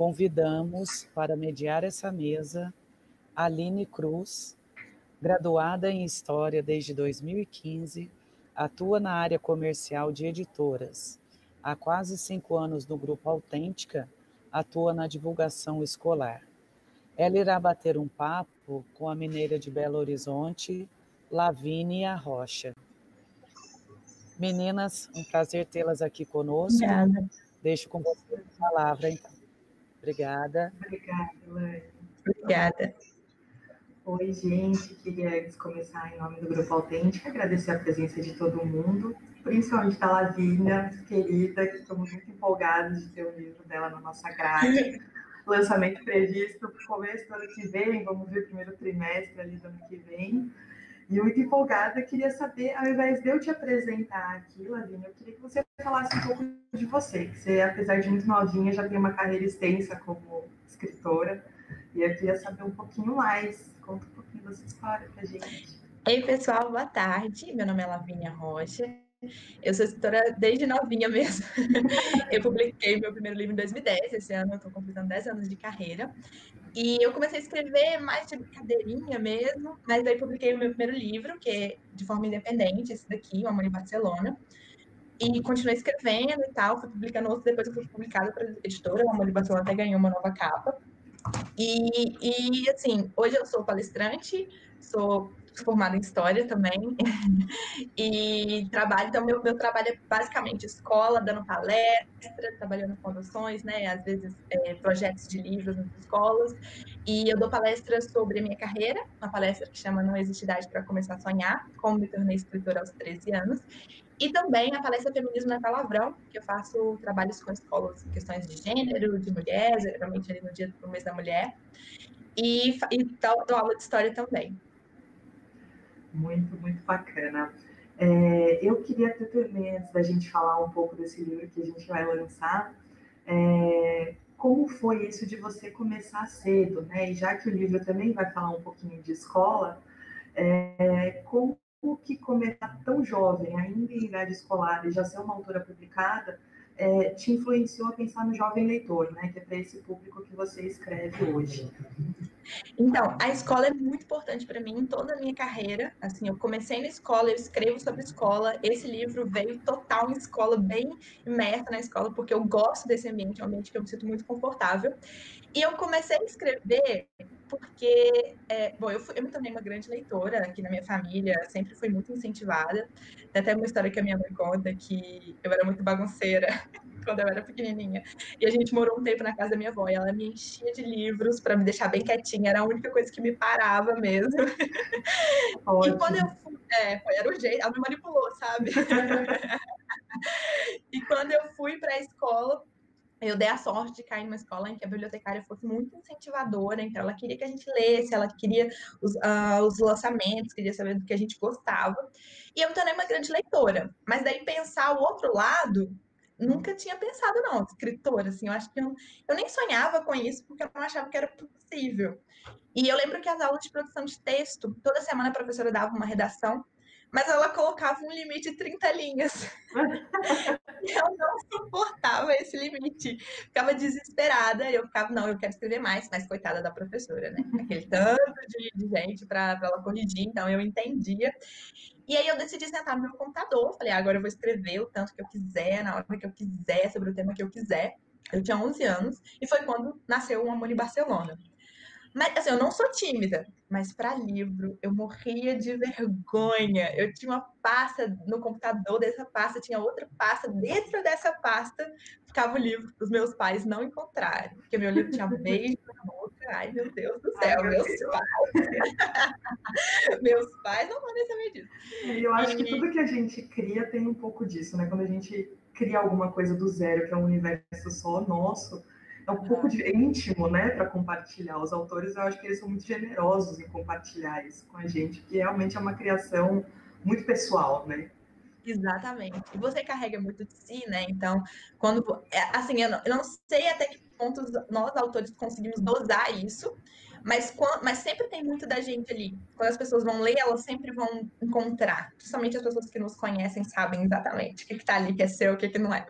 convidamos para mediar essa mesa Aline Cruz, graduada em História desde 2015, atua na área comercial de editoras. Há quase 5 anos no Grupo Autêntica, atua na divulgação escolar. Ela irá bater um papo com a mineira de Belo Horizonte, Lavínia Rocha. Meninas, um prazer tê-las aqui conosco. Obrigada. Deixo com vocês a palavra, então. Obrigada. Obrigada, Laine. Obrigada. Oi, gente. Queria, antes de começar, em nome do Grupo Autêntica, agradecer a presença de todo mundo, principalmente da Lavínia, querida, que estamos muito empolgados de ter o livro dela na nossa grade. Lançamento previsto para o começo do ano que vem, vamos ver o primeiro trimestre ali do ano que vem. E muito empolgada, queria saber, ao invés de eu te apresentar aqui, Lavínia, eu queria que você falasse um pouco de você, que você, apesar de muito novinha, já tem uma carreira extensa como escritora, e eu queria saber um pouquinho mais. Conta um pouquinho da sua história pra gente. Ei, pessoal, boa tarde. Meu nome é Lavínia Rocha. Eu sou escritora desde novinha mesmo. Eu publiquei meu primeiro livro em 2010. Esse ano eu estou completando 10 anos de carreira. E eu comecei a escrever mais de brincadeirinha mesmo, mas daí publiquei o meu primeiro livro, que é de forma independente, esse daqui, O Amor em Barcelona. E continuei escrevendo e tal, fui publicando outros, depois eu fui publicada para a editora, O Amor em Barcelona até ganhou uma nova capa. E assim, hoje eu sou palestrante, sou formada em História também, e trabalho, então meu trabalho é basicamente escola, dando palestra, trabalhando com fundações, né, às vezes projetos de livros nas escolas, e eu dou palestras sobre a minha carreira, uma palestra que chama Não Existe Idade para Começar a Sonhar, como me tornei escritora aos 13 anos, e também a palestra Feminismo na Palavrão, que eu faço trabalhos com escolas em questões de gênero, de mulher, geralmente ali no dia do mês da mulher, e dou aula de história também. Muito, muito bacana. Eu queria até também, antes da gente falar um pouco desse livro que a gente vai lançar, como foi isso de você começar cedo, né? E já que o livro também vai falar um pouquinho de escola, como que começar tão jovem, ainda em idade escolar, e já ser uma autora publicada, te influenciou a pensar no jovem leitor, né? Que é para esse público que você escreve hoje. Então, a escola é muito importante para mim em toda a minha carreira. Assim, eu comecei na escola, eu escrevo sobre escola. Esse livro veio total em escola, bem imersa na escola, porque eu gosto desse ambiente, é um ambiente que eu me sinto muito confortável. E eu comecei a escrever porque, eu me tornei uma grande leitora aqui na minha família, sempre fui muito incentivada. Tem até uma história que a minha mãe conta que eu era muito bagunceira quando eu era pequenininha. E a gente morou um tempo na casa da minha avó e ela me enchia de livros para me deixar bem quietinha, era a única coisa que me parava mesmo. Ótimo. E quando eu fui, era o jeito, ela me manipulou, sabe? E quando eu fui para a escola, eu dei a sorte de cair numa escola em que a bibliotecária fosse muito incentivadora, então ela queria que a gente lesse, ela queria os lançamentos, queria saber do que a gente gostava. E eu me tornei uma grande leitora. Mas daí pensar o outro lado, nunca tinha pensado, não, escritora, assim, eu acho que eu nem sonhava com isso, porque eu não achava que era possível. E eu lembro que as aulas de produção de texto, toda semana a professora dava uma redação, mas ela colocava um limite de 30 linhas. E eu não suportava esse limite. Ficava desesperada. Eu ficava, não, eu quero escrever mais, mas coitada da professora, né? Aquele tanto de gente para ela corrigir, então eu entendia. E aí eu decidi sentar no meu computador. Falei, agora eu vou escrever o tanto que eu quiser, na hora que eu quiser, sobre o tema que eu quiser. Eu tinha 11 anos e foi quando nasceu o Amor em Barcelona. Mas, assim, eu não sou tímida, mas para livro eu morria de vergonha. Eu tinha uma pasta no computador, dessa pasta tinha outra pasta, dentro dessa pasta ficava o livro para os meus pais não encontrarem, porque meu livro tinha beijo na boca. Ai, meu Deus do céu, Ai, meus pais. Meus pais não podem saber disso. E eu acho que tudo que a gente cria tem um pouco disso, né? Quando a gente cria alguma coisa do zero, que é um universo só nosso, é um pouco íntimo, né, para compartilhar. Os autores, eu acho que eles são muito generosos em compartilhar isso com a gente, que realmente é uma criação muito pessoal, né? Exatamente. E você carrega muito de si, né? Então, quando... Assim, eu não sei até que ponto nós, autores, conseguimos dosar isso, mas sempre tem muito da gente ali. Quando as pessoas vão ler, elas sempre vão encontrar. Principalmente as pessoas que nos conhecem sabem exatamente o que está ali, que é seu, o que não é.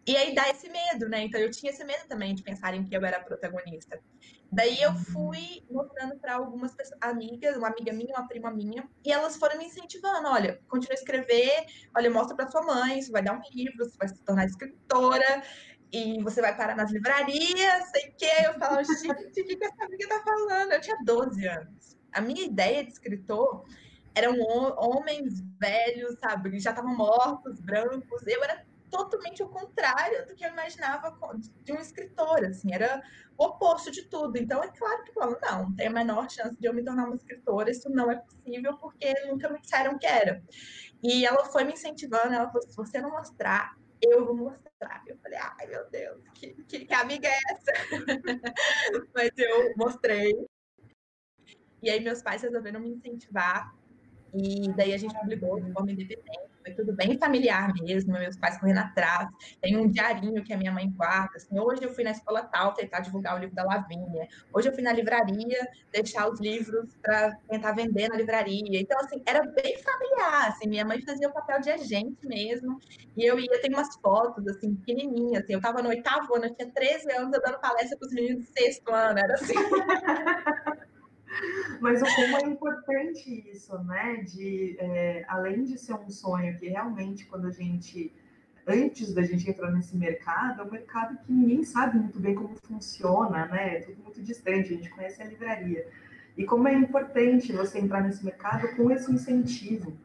E aí dá esse medo, né? Então eu tinha esse medo também de pensar em que eu era a protagonista. Daí eu fui mostrando para algumas amigas, uma amiga minha, uma prima minha, e elas foram me incentivando, olha, continua a escrever, olha, mostra para sua mãe, você vai dar um livro, você vai se tornar escritora, e você vai parar nas livrarias, sei o quê. Eu falava, gente, o que essa amiga tá falando? Eu tinha 12 anos. A minha ideia de escritor eram homens velhos, sabe, que já estavam mortos, brancos. Eu era totalmente o contrário do que eu imaginava de um escritor, assim, era o oposto de tudo. Então, é claro que eu falo, não, tem a menor chance de eu me tornar uma escritora, isso não é possível, porque nunca me disseram que era. E ela foi me incentivando, ela falou, se você não mostrar, eu vou mostrar. Eu falei, ai, meu Deus, que amiga é essa? Mas eu mostrei. E aí meus pais resolveram me incentivar. E daí a gente publicou de forma independente, foi tudo bem familiar mesmo, meus pais correndo atrás. Tem um diarinho que a minha mãe guarda, assim, hoje eu fui na escola tal tentar divulgar o livro da Lavínia, hoje eu fui na livraria deixar os livros para tentar vender na livraria. Então, assim, era bem familiar, assim, minha mãe fazia o papel de agente mesmo, e eu ia, tem umas fotos, assim, pequenininhas, assim, eu estava no 8º ano, eu tinha 13 anos, eu dando palestra para os meninos do 6º ano, era assim. Mas o como é importante isso, né? Além de ser um sonho que realmente, quando a gente, antes da gente entrar nesse mercado, é um mercado que ninguém sabe muito bem como funciona, né? É tudo muito distante, a gente conhece a livraria. E como é importante você entrar nesse mercado com esse incentivo,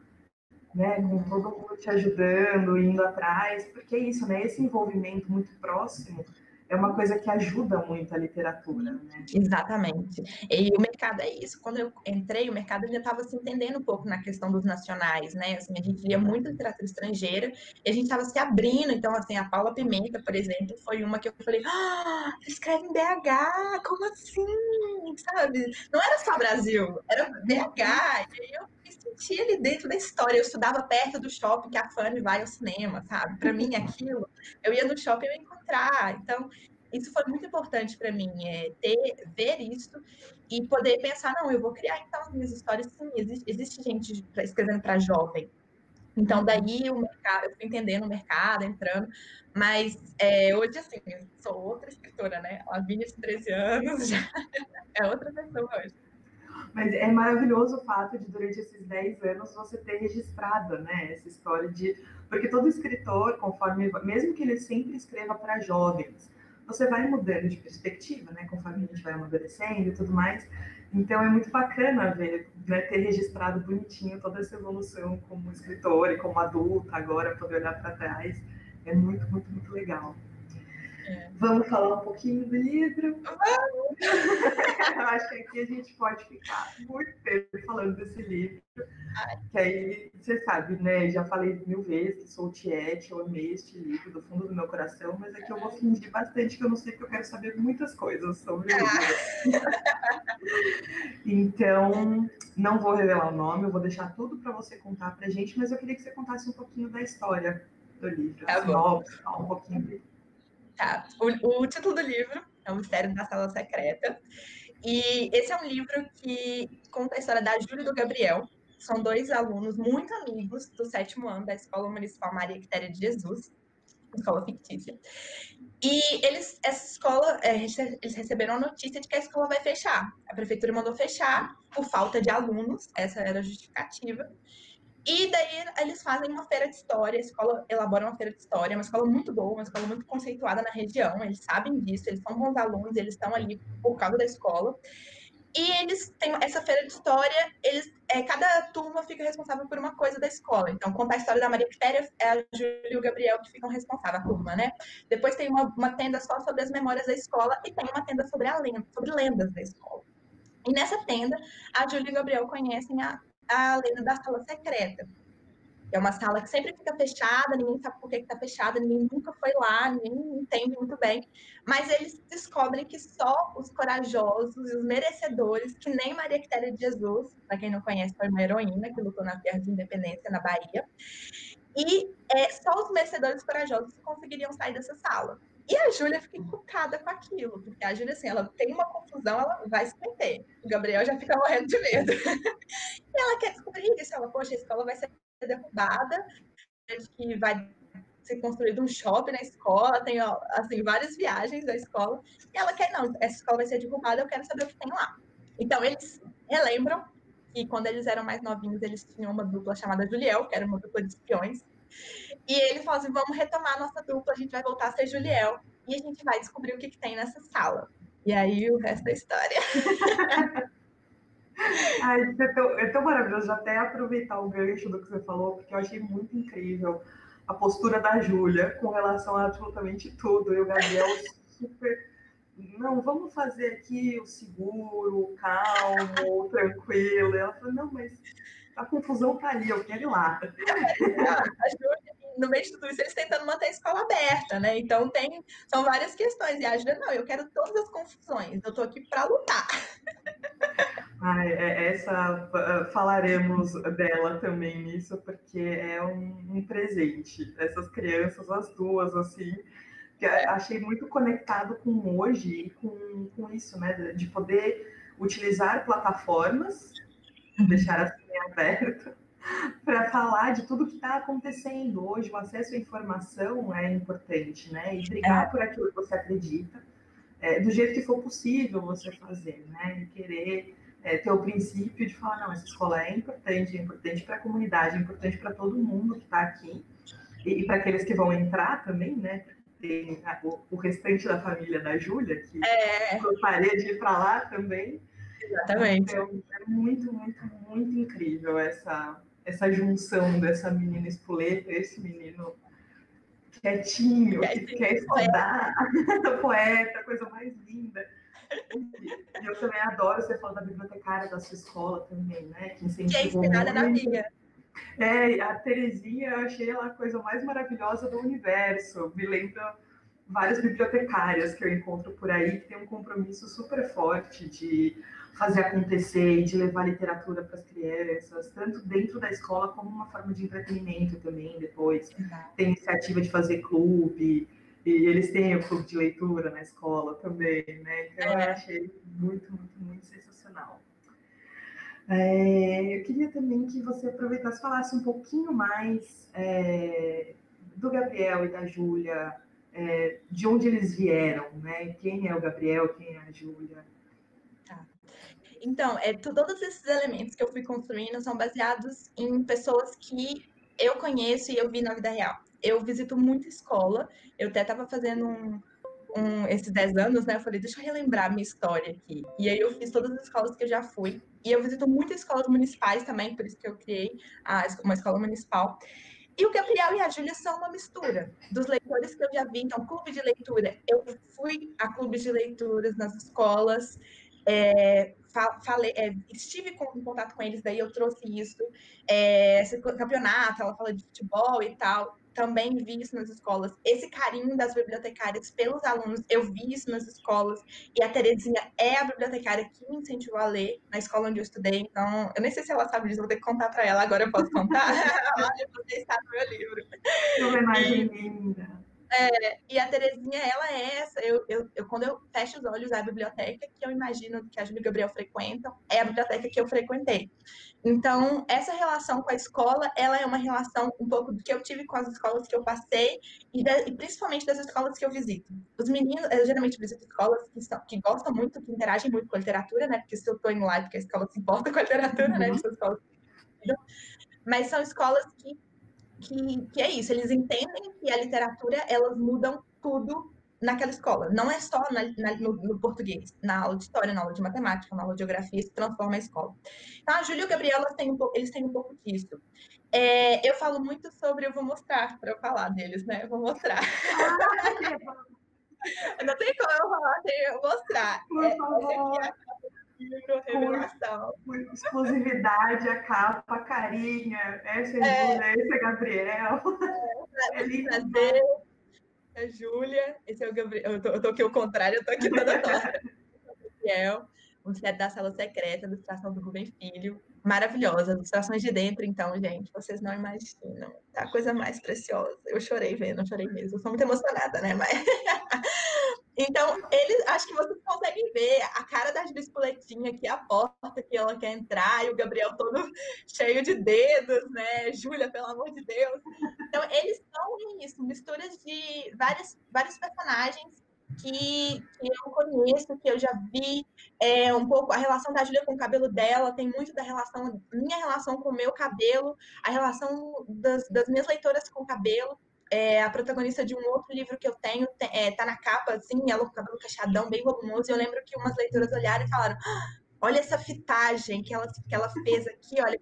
né? Com todo mundo te ajudando, indo atrás, porque é isso, né? Esse envolvimento muito próximo é uma coisa que ajuda muito a literatura, né? Exatamente. E o mercado é isso. Quando eu entrei, o mercado ainda estava se entendendo um pouco na questão dos nacionais, né? Assim, a gente lia muita literatura estrangeira e a gente estava se abrindo. Então, assim, a Paula Pimenta, por exemplo, foi uma que eu falei, ah, escreve em BH, como assim? Sabe? Não era só Brasil, era BH. E aí eu me sentia ali dentro da história. Eu estudava perto do shopping que a Fanny vai ao cinema, sabe? Para mim, aquilo, eu ia no shopping e eu ia encontrar. Então, isso foi muito importante para mim, ver isso e poder pensar, não, eu vou criar então as minhas histórias, sim, existe gente escrevendo para jovem. Então, daí o mercado, eu fui entendendo o mercado, entrando, mas hoje, assim, eu sou outra escritora, né? A Lavínia de 13 anos já é outra pessoa hoje. Mas é maravilhoso o fato de, durante esses 10 anos, você ter registrado, né, essa história de... Porque todo escritor, conforme... Mesmo que ele sempre escreva para jovens, você vai mudando de perspectiva, né, conforme a gente vai amadurecendo e tudo mais. Então, é muito bacana ver, né, ter registrado bonitinho toda essa evolução como escritor e como adulta, agora, poder olhar para trás. É muito, muito, muito legal. Vamos falar um pouquinho do livro? Eu acho que aqui a gente pode ficar muito tempo falando desse livro, que aí, você sabe, né, já falei 1000 vezes que sou tiete, eu amei este livro do fundo do meu coração, mas aqui eu vou fingir bastante que eu não sei, porque eu quero saber muitas coisas sobre o livro. Então, não vou revelar o nome, eu vou deixar tudo para você contar pra gente, mas eu queria que você contasse um pouquinho da história do livro, Tá bom. Um pouquinho dele. Tá. O título do livro é O Mistério da Sala Secreta. E esse é um livro que conta a história da Júlia e do Gabriel. São 2 alunos muito amigos do 7º ano da Escola Municipal Maria Quitéria de Jesus, escola fictícia. E essa escola, eles receberam a notícia de que a escola vai fechar. A prefeitura mandou fechar por falta de alunos, essa era a justificativa. E daí eles fazem uma feira de história, a escola elabora uma feira de história, uma escola muito boa, uma escola muito conceituada na região, eles sabem disso, eles são bons alunos, eles estão ali por causa da escola. E eles têm essa feira de história, cada turma fica responsável por uma coisa da escola. Então, contar a história da Maria Quitéria é a Júlia e o Gabriel que ficam responsáveis, a turma, né? Depois tem uma tenda só sobre as memórias da escola e tem uma tenda sobre sobre lendas da escola. E nessa tenda, a Júlia e o Gabriel conhecem a lenda da sala secreta. É uma sala que sempre fica fechada, ninguém sabe por que está fechada, ninguém nunca foi lá, ninguém entende muito bem. Mas eles descobrem que só os corajosos e os merecedores, que nem Maria Quitéria de Jesus, para quem não conhece, foi uma heroína que lutou na Guerra de Independência na Bahia, e só os merecedores corajosos conseguiriam sair dessa sala. E a Júlia fica encucada com aquilo, porque a Júlia, assim, ela tem uma confusão, ela vai se meter. O Gabriel já fica morrendo de medo. E ela quer descobrir isso, ela, poxa, a escola vai ser derrubada, que vai ser construído um shopping na escola, tem, ó, assim, várias viagens da escola. E ela quer, não, essa escola vai ser derrubada, eu quero saber o que tem lá. Então, eles relembram que quando eles eram mais novinhos, eles tinham uma dupla chamada Juliel, que era uma dupla de espiões. E ele falou assim, vamos retomar a nossa dupla, a gente vai voltar a ser Juliel. E a gente vai descobrir o que tem nessa sala. E aí, o resto da história. Ai, é tão maravilhoso até aproveitar o gancho do que você falou, porque eu achei muito incrível a postura da Júlia com relação a absolutamente tudo. E o Gabriel super... Não, vamos fazer aqui o seguro, o calmo, o tranquilo. E ela falou, não, mas a confusão tá ali, eu quero ir lá. A Júlia, no meio de tudo isso, eles tentando manter a escola aberta, né? Então, são várias questões. E a Júlia, não, eu quero todas as confusões. Eu tô aqui para lutar. Falaremos dela também nisso, porque é um presente. Essas crianças, as duas, assim, que achei muito conectado com hoje e com isso, né? De poder utilizar plataformas, deixar assim aberto, para falar de tudo que está acontecendo hoje. O acesso à informação é importante, né? E brigar por aquilo que você acredita, do jeito que for possível você fazer, né? E querer ter o princípio de falar, não, essa escola é importante para a comunidade, é importante para todo mundo que está aqui, e para aqueles que vão entrar também, né? Tem o restante da família da Júlia, que gostaria de ir para lá também. Exatamente. Então, é muito, muito, muito incrível essa junção dessa menina espoleta, esse menino quietinho, que quer estudar, poeta, coisa mais linda. E eu também adoro você falar da bibliotecária da sua escola também, né? Que incentivou muito. Na amiga. A Terezinha, eu achei ela a coisa mais maravilhosa do universo. Me lembra várias bibliotecárias que eu encontro por aí, que tem um compromisso super forte de fazer acontecer e de levar literatura para as crianças, tanto dentro da escola como uma forma de entretenimento também depois. Tem iniciativa de fazer clube, e eles têm o clube de leitura na escola também, né? Então eu achei muito, muito, muito sensacional. Eu queria também que você aproveitasse e falasse um pouquinho mais do Gabriel e da Júlia, de onde eles vieram, né? Quem é o Gabriel, quem é a Júlia? Tá. Então, todos esses elementos que eu fui construindo são baseados em pessoas que eu conheço e eu vi na vida real. Eu visito muita escola, eu até estava fazendo esses 10 anos, né? Eu falei, deixa eu relembrar a minha história aqui. E aí eu fiz todas as escolas que eu já fui. E eu visito muitas escolas municipais também, por isso que eu criei uma escola municipal. E o Gabriel e a Júlia são uma mistura dos leitores que eu já vi. Então, clube de leitura. Eu fui a clubes de leituras nas escolas, estive em contato com eles, daí eu trouxe isso. Esse campeonato, ela fala de futebol e tal. Também vi isso nas escolas. Esse carinho das bibliotecárias pelos alunos, eu vi isso nas escolas. E a Terezinha é a bibliotecária que me incentivou a ler na escola onde eu estudei. Então, eu nem sei se ela sabe disso, vou ter que contar para ela. Agora eu posso contar? Olha, você está no meu livro. Que homenagem linda. E a Terezinha, ela é essa. Quando eu fecho os olhos, é a biblioteca que eu imagino que a Júlia e o Gabriel frequentam, é a biblioteca que eu frequentei. Então, essa relação com a escola, ela é uma relação um pouco do que eu tive com as escolas que eu passei e principalmente das escolas que eu visito. Os meninos, eu geralmente visito escolas que gostam muito, que interagem muito com a literatura, né? Porque se eu estou em live, porque a escola se importa com a literatura, né? São escolas mas são escolas que é isso, eles entendem que a literatura, elas mudam tudo naquela escola. Não é só no português, na aula de história, na aula de matemática, na aula de geografia, isso transforma a escola. Então, a Júlia e o Gabriel, eles têm um pouco disso. Eu falo muito sobre, eu vou mostrar, para eu falar deles, né? Eu vou mostrar. Não tem como eu falar sem eu mostrar. Por favor. Essa aqui é a livro, revelação. Com exclusividade, a capa, a carinha, essa é Júlia, esse é Gabriel. É lindo. A Júlia, esse é o Gabriel. Eu tô aqui ao contrário, eu tô aqui toda torta. Gabriel, o set da Sala Secreta, ilustração do Rubem Filho. Maravilhosa. Ilustrações de dentro, então, gente, vocês não imaginam. Tá a coisa mais preciosa. Eu chorei vendo, eu chorei mesmo. Eu sou muito emocionada, né? Mas... Então, acho que vocês conseguem ver a cara da Júlia Espoletinha aqui, a porta que ela quer entrar, e o Gabriel todo cheio de dedos, né? Júlia, pelo amor de Deus. Então, eles são isso, misturas de vários personagens que eu conheço, que eu já vi, um pouco a relação da Júlia com o cabelo dela, tem muito da minha relação com o meu cabelo, a relação das minhas leitoras com o cabelo. A protagonista de um outro livro que eu tenho tá na capa, assim, ela com o cabelo cacheadão, bem volumoso, e eu lembro que umas leitoras olharam e falaram: olha essa fitagem que ela fez aqui, olha.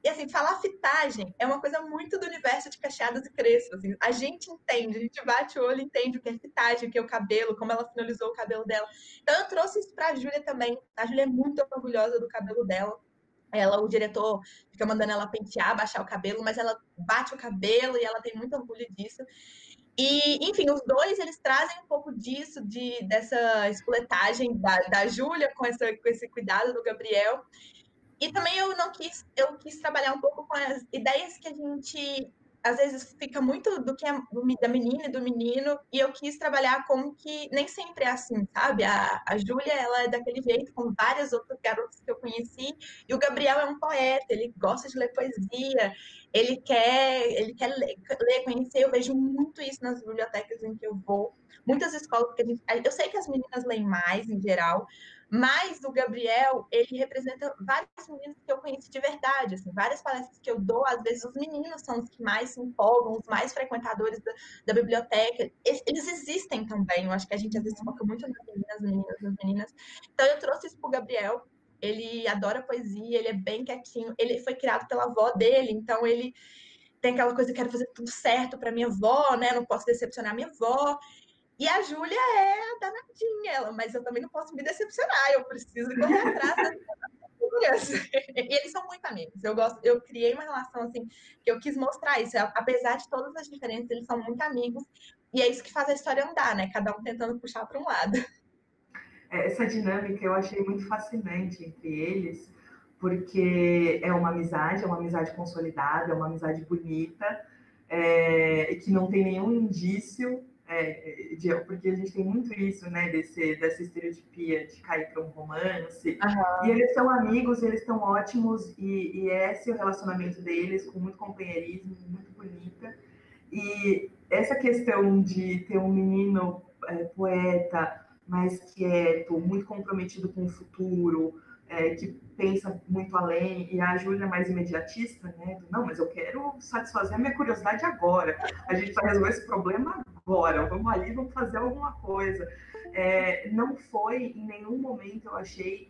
E assim, falar fitagem é uma coisa muito do universo de cacheados e crespos. Assim, a gente entende, a gente bate o olho e entende o que é fitagem, o que é o cabelo, como ela finalizou o cabelo dela. Então eu trouxe isso pra Júlia também. A Júlia é muito orgulhosa do cabelo dela. O diretor fica mandando ela pentear, baixar o cabelo, mas ela bate o cabelo e ela tem muito orgulho disso. E, enfim, os dois, eles trazem um pouco disso, dessa espoletagem da Júlia com esse cuidado do Gabriel. E também eu quis trabalhar um pouco com as ideias que a gente às vezes fica muito do que é da menina e do menino, e eu quis trabalhar como que nem sempre é assim, sabe? A Júlia, ela é daquele jeito, com várias outras garotas que eu conheci, e o Gabriel é um poeta, ele gosta de ler poesia, ele quer ler, conhecer, eu vejo muito isso nas bibliotecas em que eu vou, muitas escolas, porque eu sei que as meninas leem mais, em geral, mas o Gabriel, ele representa vários meninos que eu conheci de verdade, assim, várias palestras que eu dou, às vezes os meninos são os que mais se empolgam, os mais frequentadores da biblioteca. Eles existem também, eu acho que a gente às vezes foca muito nas meninas. Então eu trouxe isso pro Gabriel, ele adora poesia, ele é bem quietinho, ele foi criado pela avó dele, então ele tem aquela coisa, quero fazer tudo certo para minha avó, né? Não posso decepcionar minha avó. E a Júlia é a danadinha, mas eu também não posso me decepcionar, eu preciso correr atrás das crianças. E eles são muito amigos. Eu criei uma relação assim que eu quis mostrar isso. Apesar de todas as diferenças, eles são muito amigos. E é isso que faz a história andar, né? Cada um tentando puxar para um lado. Essa dinâmica eu achei muito fascinante entre eles, porque é uma amizade consolidada, é uma amizade bonita, que não tem nenhum indício, porque a gente tem muito isso, né, dessa estereotipia de cair para um romance. E eles são amigos, eles estão ótimos, e esse é o relacionamento deles, com muito companheirismo, muito bonita. E essa questão de ter um menino poeta, mais quieto, muito comprometido com o futuro, que pensa muito além, e a Júlia é mais imediatista, né? Não, mas eu quero satisfazer a minha curiosidade agora. A gente vai resolver esse problema agora. Vamos ali, vamos fazer alguma coisa. Não foi, em nenhum momento, eu achei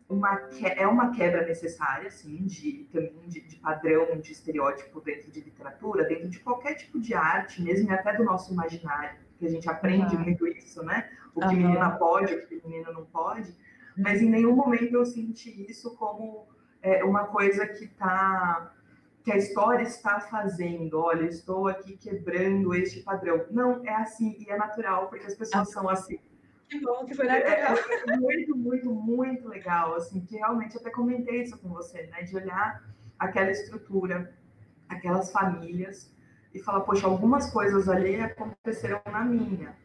uma quebra necessária, assim, de padrão, de estereótipo dentro de literatura, dentro de qualquer tipo de arte, mesmo e até do nosso imaginário, que a gente aprende muito isso, né? O que menina pode, o que menino não pode, mas em nenhum momento eu senti isso como uma coisa que a história está fazendo, olha, estou aqui quebrando este padrão. Não, é assim, e é natural, porque as pessoas são assim. Que bom que foi natural. Muito, muito, muito legal, assim, que realmente até comentei isso com você, né, de olhar aquela estrutura, aquelas famílias, e falar, poxa, algumas coisas ali aconteceram na minha,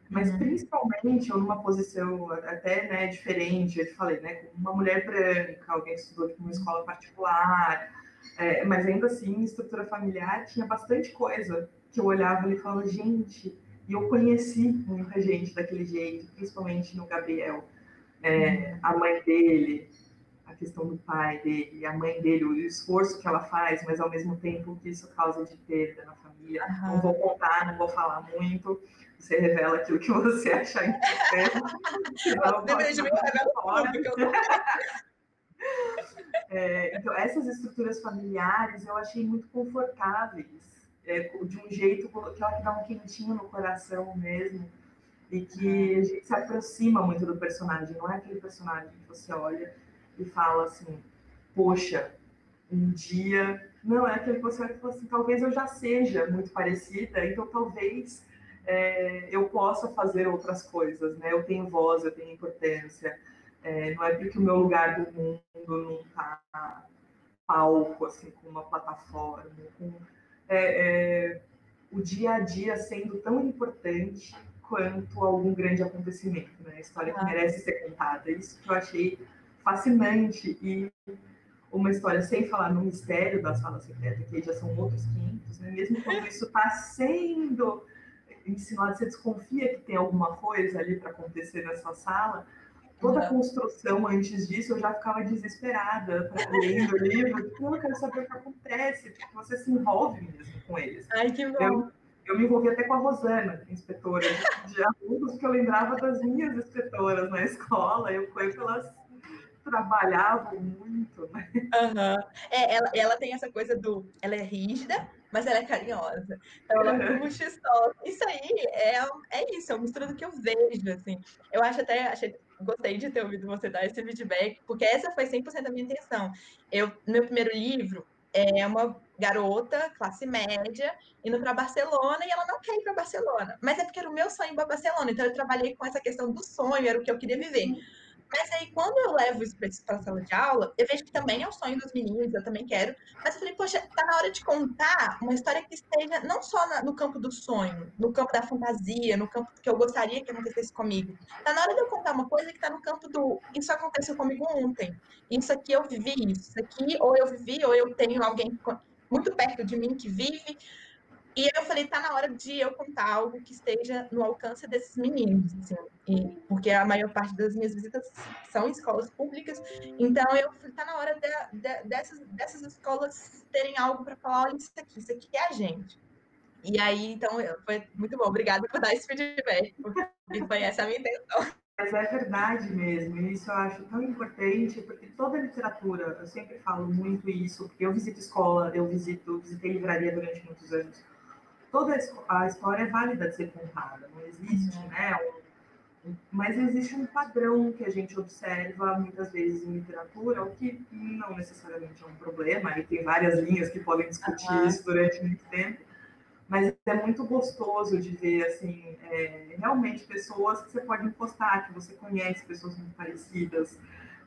mas principalmente eu numa posição até, né, diferente, eu te falei, né, como uma mulher branca, alguém que estudou numa escola particular, mas ainda assim, estrutura familiar, tinha bastante coisa que eu olhava e falava, gente, e eu conheci muita gente daquele jeito, principalmente no Gabriel, a mãe dele, a questão do pai dele, a mãe dele, o esforço que ela faz, mas ao mesmo tempo que isso causa de perda na família. Não vou contar, não vou falar muito, você revela aquilo que você achar importante. Então, essas estruturas familiares eu achei muito confortáveis, de um jeito que ela dá um quentinho no coração mesmo, e que a gente se aproxima muito do personagem, não é aquele personagem que você olha e fala assim, poxa, um dia... Não, é aquele que você vai falar assim, talvez eu já seja muito parecida, então talvez eu possa fazer outras coisas, né? Eu tenho voz, eu tenho importância, não é porque o meu lugar do mundo não está palco, assim, com uma plataforma, com o dia a dia sendo tão importante quanto algum grande acontecimento, né? A história que merece ser contada. Isso que eu achei fascinante. E uma história sem falar no mistério da sala secreta, que aí já são outros 500, né? Mesmo quando isso está sendo ensinado, você desconfia que tem alguma coisa ali para acontecer nessa sala, toda a construção antes disso, eu já ficava desesperada lendo o livro, porque eu quero saber o que acontece, porque você se envolve mesmo com eles. Ai, que bom. Eu me envolvi até com a Rosana, inspetora de alunos, porque eu lembrava das minhas inspetoras na escola, eu fui que elas trabalhavam muito, né? Ela tem essa coisa ela é rígida, mas ela é carinhosa. Então ela puxa e solta. Isso aí é isso, é uma mistura do que eu vejo, assim. Eu gostei de ter ouvido você dar esse feedback, porque essa foi 100% a minha intenção. Meu primeiro livro é uma garota, classe média, indo para Barcelona, e ela não quer ir para Barcelona. Mas é porque era o meu sonho ir para Barcelona, então eu trabalhei com essa questão do sonho, era o que eu queria viver. Mas aí, quando eu levo isso para a sala de aula, eu vejo que também é o sonho dos meninos, eu também quero. Mas eu falei, poxa, tá na hora de contar uma história que esteja não só no campo do sonho, no campo da fantasia, no campo que eu gostaria que acontecesse comigo. Tá na hora de eu contar uma coisa que tá no campo do isso aconteceu comigo ontem. Isso aqui eu vivi, isso aqui ou eu vivi, ou eu tenho alguém muito perto de mim que vive. E eu falei, tá na hora de eu contar algo que esteja no alcance desses meninos, assim, porque a maior parte das minhas visitas são em escolas públicas, então eu falei, tá na hora dessas escolas terem algo para falar, olha isso aqui é a gente. E aí, então, foi muito bom, obrigada por dar esse feedback, porque foi essa a minha intenção. Mas é verdade mesmo, e isso eu acho tão importante, porque toda literatura, eu sempre falo muito isso, porque eu visito escola, visitei livraria durante muitos anos, toda a história é válida de ser contada, não existe, né? Mas existe um padrão que a gente observa muitas vezes em literatura, o que não necessariamente é um problema, e tem várias linhas que podem discutir isso durante muito tempo, mas é muito gostoso de ver, assim, realmente pessoas que você pode encostar, que você conhece, pessoas muito parecidas,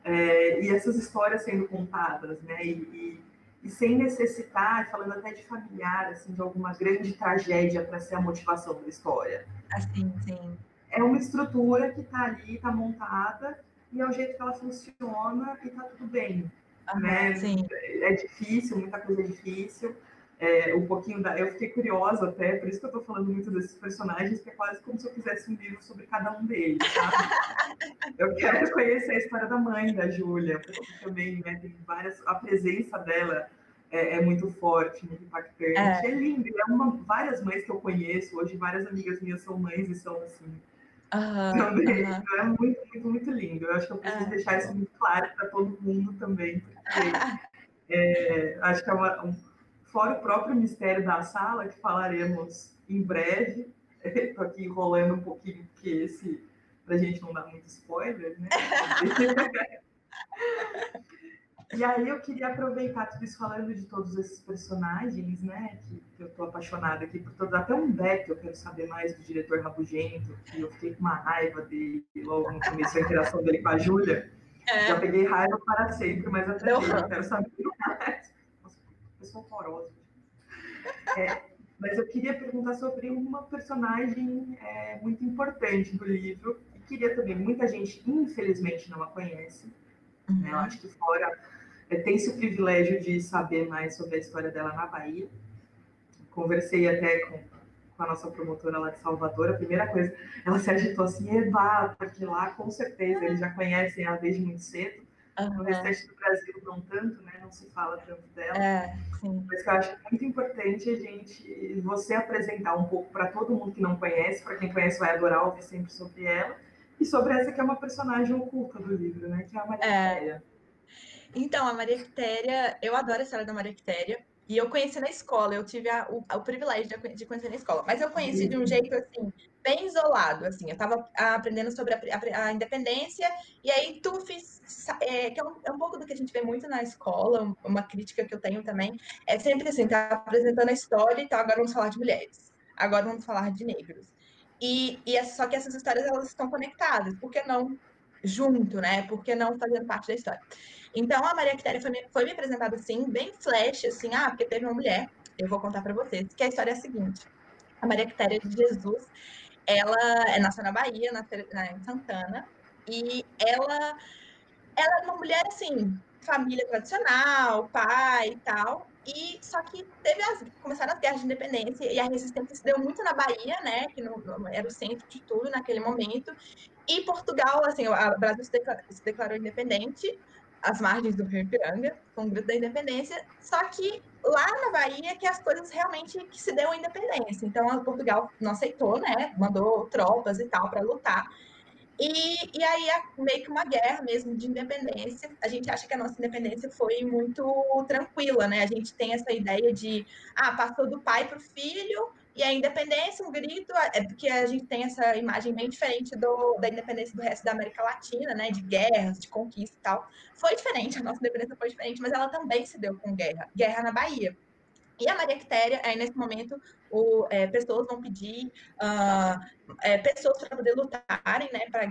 e essas histórias sendo contadas, né? E sem necessitar, falando até de familiar, assim, de alguma grande tragédia para ser a motivação da história. Assim, sim. É uma estrutura que está ali, está montada, e é o jeito que ela funciona e está tudo bem. Né? Sim. É difícil, muita coisa é difícil. Eu fiquei curiosa até, por isso que eu estou falando muito desses personagens, que é quase como se eu fizesse um livro sobre cada um deles, sabe? Eu quero conhecer a história da mãe da Júlia, porque também, né, tem a presença dela é muito forte, muito impactante. É lindo, várias mães que eu conheço hoje, várias amigas minhas são mães e são assim. Também. Então é muito, muito, muito lindo. Eu acho que eu preciso deixar isso muito claro para todo mundo também, porque acho que fora o próprio mistério da sala, que falaremos em breve. Estou aqui enrolando um pouquinho, porque para a gente não dar muito spoiler, né? E aí eu queria aproveitar tudo isso falando de todos esses personagens, né? Que eu estou apaixonada aqui por todos. Até o Humberto, eu quero saber mais do diretor Rabugento, que eu fiquei com uma raiva dele logo no começo da interação dele com a Júlia. Já peguei raiva para sempre, mas até eu quero saber mais. Nossa, pessoa horrorosa. Mas eu queria perguntar sobre uma personagem muito importante do livro, e queria também, muita gente infelizmente não a conhece, né? Eu acho que fora tem-se o privilégio de saber mais sobre a história dela na Bahia. Conversei até com a nossa promotora lá de Salvador, a primeira coisa, ela se agitou assim, porque lá com certeza eles já conhecem ela desde muito cedo. No restante do Brasil não tanto, né? Não se fala tanto dela. Sim. Mas que eu acho muito importante você apresentar um pouco para todo mundo que não conhece, para quem conhece vai adorar ouvir sempre sobre ela, e sobre essa que é uma personagem oculta do livro, né? Que é a Maria Quitéria. Então, a Maria Quitéria, eu adoro a história da Maria Quitéria, e eu conheci na escola, eu tive o privilégio de conhecer na escola, mas eu conheci de um jeito, assim, bem isolado, assim, eu estava aprendendo sobre a independência, e aí que é um pouco do que a gente vê muito na escola, uma crítica que eu tenho também, é sempre assim, tá apresentando a história, então agora vamos falar de mulheres, agora vamos falar de negros. Só que essas histórias, elas estão conectadas, por que não junto, né? Por que não fazendo parte da história? Então, a Maria Quitéria foi me apresentada assim, bem flash, assim, porque teve uma mulher, eu vou contar para vocês, que a história é a seguinte. A Maria Quitéria de Jesus, ela nasceu na Bahia, em Santana, e ela é uma mulher, assim, família tradicional, pai e tal. E só que começaram as guerras de independência e a resistência se deu muito na Bahia, né, que era o centro de tudo naquele momento. E Portugal, assim, o Brasil se declarou independente às margens do Rio Ipiranga, com o grito da independência. Só que lá na Bahia que as coisas realmente que se deu a independência. Então, Portugal não aceitou, né, mandou tropas e tal para lutar. E aí é meio que uma guerra mesmo de independência. A gente acha que a nossa independência foi muito tranquila, né? A gente tem essa ideia de, passou do pai para o filho, e a independência, um grito, é porque a gente tem essa imagem bem diferente da independência do resto da América Latina, né? De guerras, de conquista e tal. Foi diferente, a nossa independência foi diferente, mas ela também se deu com guerra na Bahia. E a Maria Quitéria, nesse momento, pessoas vão pedir pessoas para poder lutarem, né, para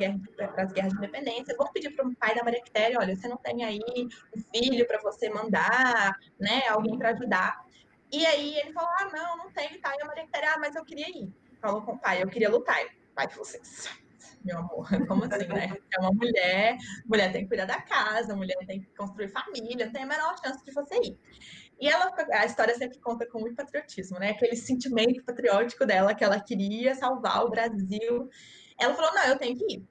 as guerras de independência, vão pedir para o pai da Maria Quitéria, olha, você não tem aí um filho para você mandar, né, alguém para ajudar. E aí ele falou, não tenho, tá? E a Maria Quitéria, mas eu queria ir. Falou com o pai, eu queria lutar. E o pai falou assim, meu amor, como assim, né? É uma mulher tem que cuidar da casa, mulher tem que construir família, tem a menor chance de você ir. E a história sempre conta com muito patriotismo, né? Aquele sentimento patriótico dela, que ela queria salvar o Brasil. Ela falou, não, eu tenho que ir.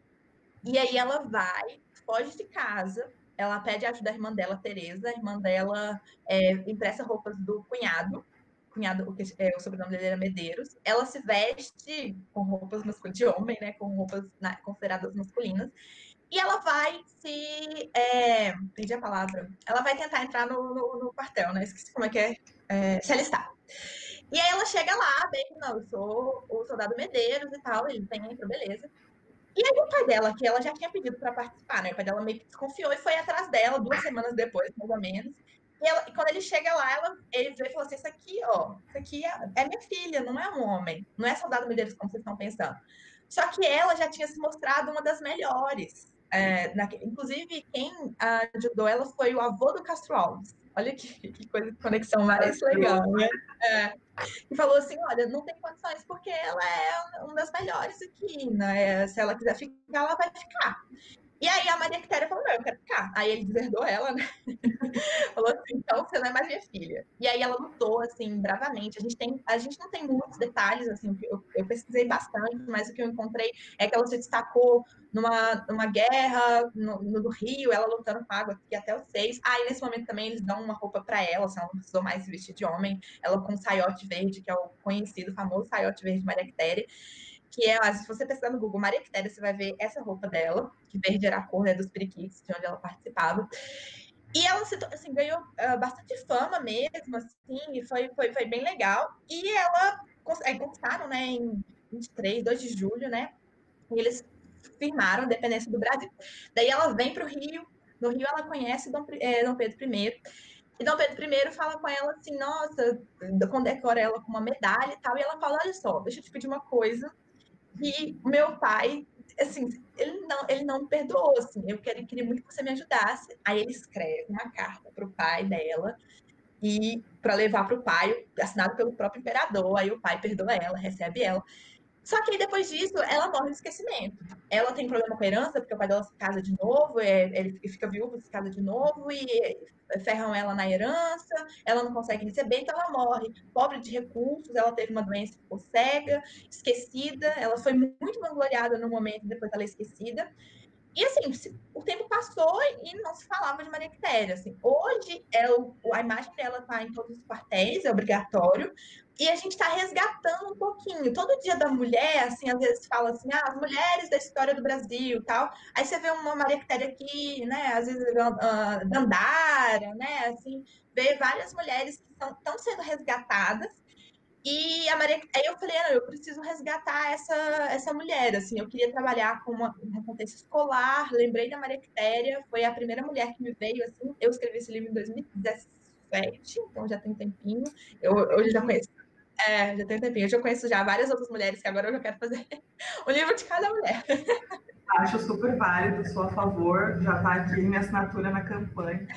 E aí ela vai, foge de casa, ela pede ajuda da irmã dela, Tereza. A irmã dela empresta roupas do cunhado, o sobrenome dele era Medeiros. Ela se veste com roupas masculinas, de homem, né? Com roupas consideradas masculinas. E ela vai perdi a palavra. Ela vai tentar entrar no quartel, né? Esqueci como é que se alistar. E aí ela chega lá, bem que não, eu sou o soldado Medeiros e tal, ele entra, beleza. E aí o pai dela, que ela já tinha pedido para participar, né? O pai dela meio que desconfiou e foi atrás dela 2 semanas depois, mais ou menos. E quando ele chega lá, ele veio e falou assim, isso aqui é minha filha, não é um homem. Não é soldado Medeiros como vocês estão pensando. Só que ela já tinha se mostrado uma das melhores. Inclusive, quem ajudou ela foi o avô do Castro Alves. Olha que coisa de conexão mais legal, né? E falou assim, olha, não tem condições, porque ela é uma das melhores aqui, né? Se ela quiser ficar, ela vai ficar. E aí a Maria Quitéria falou, não, eu quero ficar. Aí ele deserdou ela, né? Falou assim, então você não é mais minha filha. E aí ela lutou, assim, bravamente. A gente não tem muitos detalhes, assim, eu pesquisei bastante, mas o que eu encontrei é que ela se destacou numa guerra no Rio, ela lutando com água aqui até os 6. Aí nesse momento também eles dão uma roupa para ela, assim, ela não precisou mais se vestir de homem. Ela com um saiote verde, que é o conhecido, famoso saiote verde de Maria Quitéria. Que se você pesquisar no Google Maria Quitéria, você vai ver essa roupa dela, que verde era a cor, né, dos periquitos, de onde ela participava. E ela assim, ganhou bastante fama mesmo, assim, e foi bem legal. E ela conquistaram, né, em 2 de julho, né, e eles firmaram a independência do Brasil. Daí ela vem para o Rio, no Rio ela conhece Dom Pedro I, e Dom Pedro I fala com ela assim, nossa, condecora ela com uma medalha e tal, e ela fala, olha só, deixa eu te pedir uma coisa, e o meu pai, assim, ele não me perdoou, assim, eu queria muito que você me ajudasse. Aí ele escreve uma carta para o pai dela e para levar para o pai, assinado pelo próprio imperador. Aí o pai perdoa ela, recebe ela. Só que aí, depois disso, ela morre de esquecimento. Ela tem problema com a herança, porque o pai dela se casa de novo, ele fica viúvo, se casa de novo, e ferram ela na herança, ela não consegue receber, então ela morre. Pobre de recursos, ela teve uma doença, ficou cega, esquecida, ela foi muito vangloriada no momento, depois ela é esquecida. E assim, o tempo passou e não se falava de Maria Quitéria. Assim. Hoje, a imagem dela está em todos os quartéis, é obrigatório, e a gente está resgatando um pouquinho. Todo dia da mulher, assim, às vezes fala assim, as mulheres da história do Brasil e tal. Aí você vê uma Maria Quitéria aqui, né? Às vezes Dandara, né? Assim, vê várias mulheres que estão sendo resgatadas. E aí eu falei, eu preciso resgatar essa mulher, assim, eu queria trabalhar com um contexto escolar, lembrei da Maria Quitéria, foi a primeira mulher que me veio, assim, eu escrevi esse livro em 2017, então já tem um tempinho, eu já conheço, já tem um tempinho, eu já conheço já várias outras mulheres que agora eu já quero fazer um livro de cada mulher. Acho super válido, sou a favor, já está aqui minha assinatura na campanha.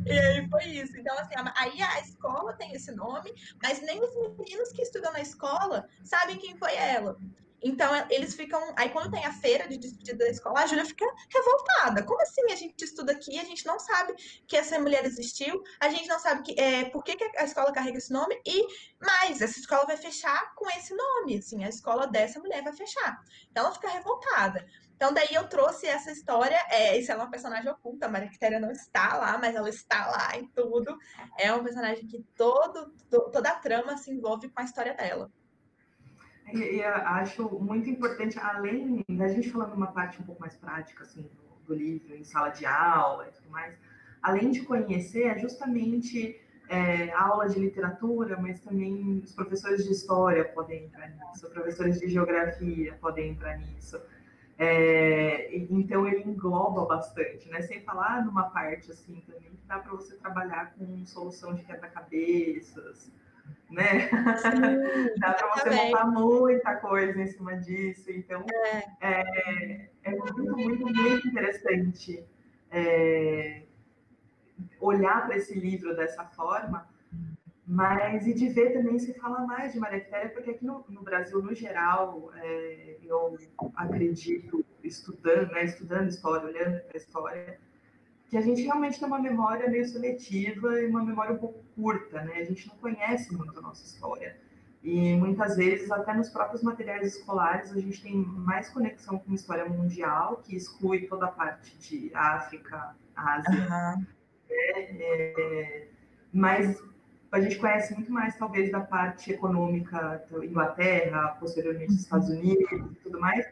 E aí foi isso. Então, assim, aí a escola tem esse nome, mas nem os meninos que estudam na escola sabem quem foi ela. Então, eles ficam. Aí, quando tem a feira de despedida da escola, a Júlia fica revoltada. Como assim a gente estuda aqui, a gente não sabe que essa mulher existiu, a gente não sabe por que a escola carrega esse nome, e mais, essa escola vai fechar com esse nome. Assim, a escola dessa mulher vai fechar. Então, ela fica revoltada. Então, daí eu trouxe essa história. Isso é uma personagem oculta, a Maria Quitéria não está lá, mas ela está lá em tudo. É um personagem que toda a trama se envolve com a história dela. E eu acho muito importante, além da gente falando uma parte um pouco mais prática, assim, do livro, em sala de aula e tudo mais, além de conhecer, é justamente a aula de literatura, mas também os professores de história podem entrar nisso, os professores de geografia podem entrar nisso. Então ele engloba bastante, né? Sem falar numa parte assim também que dá para você trabalhar com solução de quebra-cabeças, né? Dá para você montar muita coisa em cima disso. Então é muito interessante olhar para esse livro dessa forma, mas e de ver também se fala mais de Maria Quitéria, porque aqui no Brasil, no geral, eu acredito, estudando história, olhando para a história, que a gente realmente tem uma memória meio seletiva e uma memória um pouco curta, né? A gente não conhece muito a nossa história. E muitas vezes, até nos próprios materiais escolares, a gente tem mais conexão com a história mundial, que exclui toda a parte de África, Ásia. Mas a gente conhece muito mais, talvez, da parte econômica da Inglaterra, posteriormente Estados Unidos e tudo mais,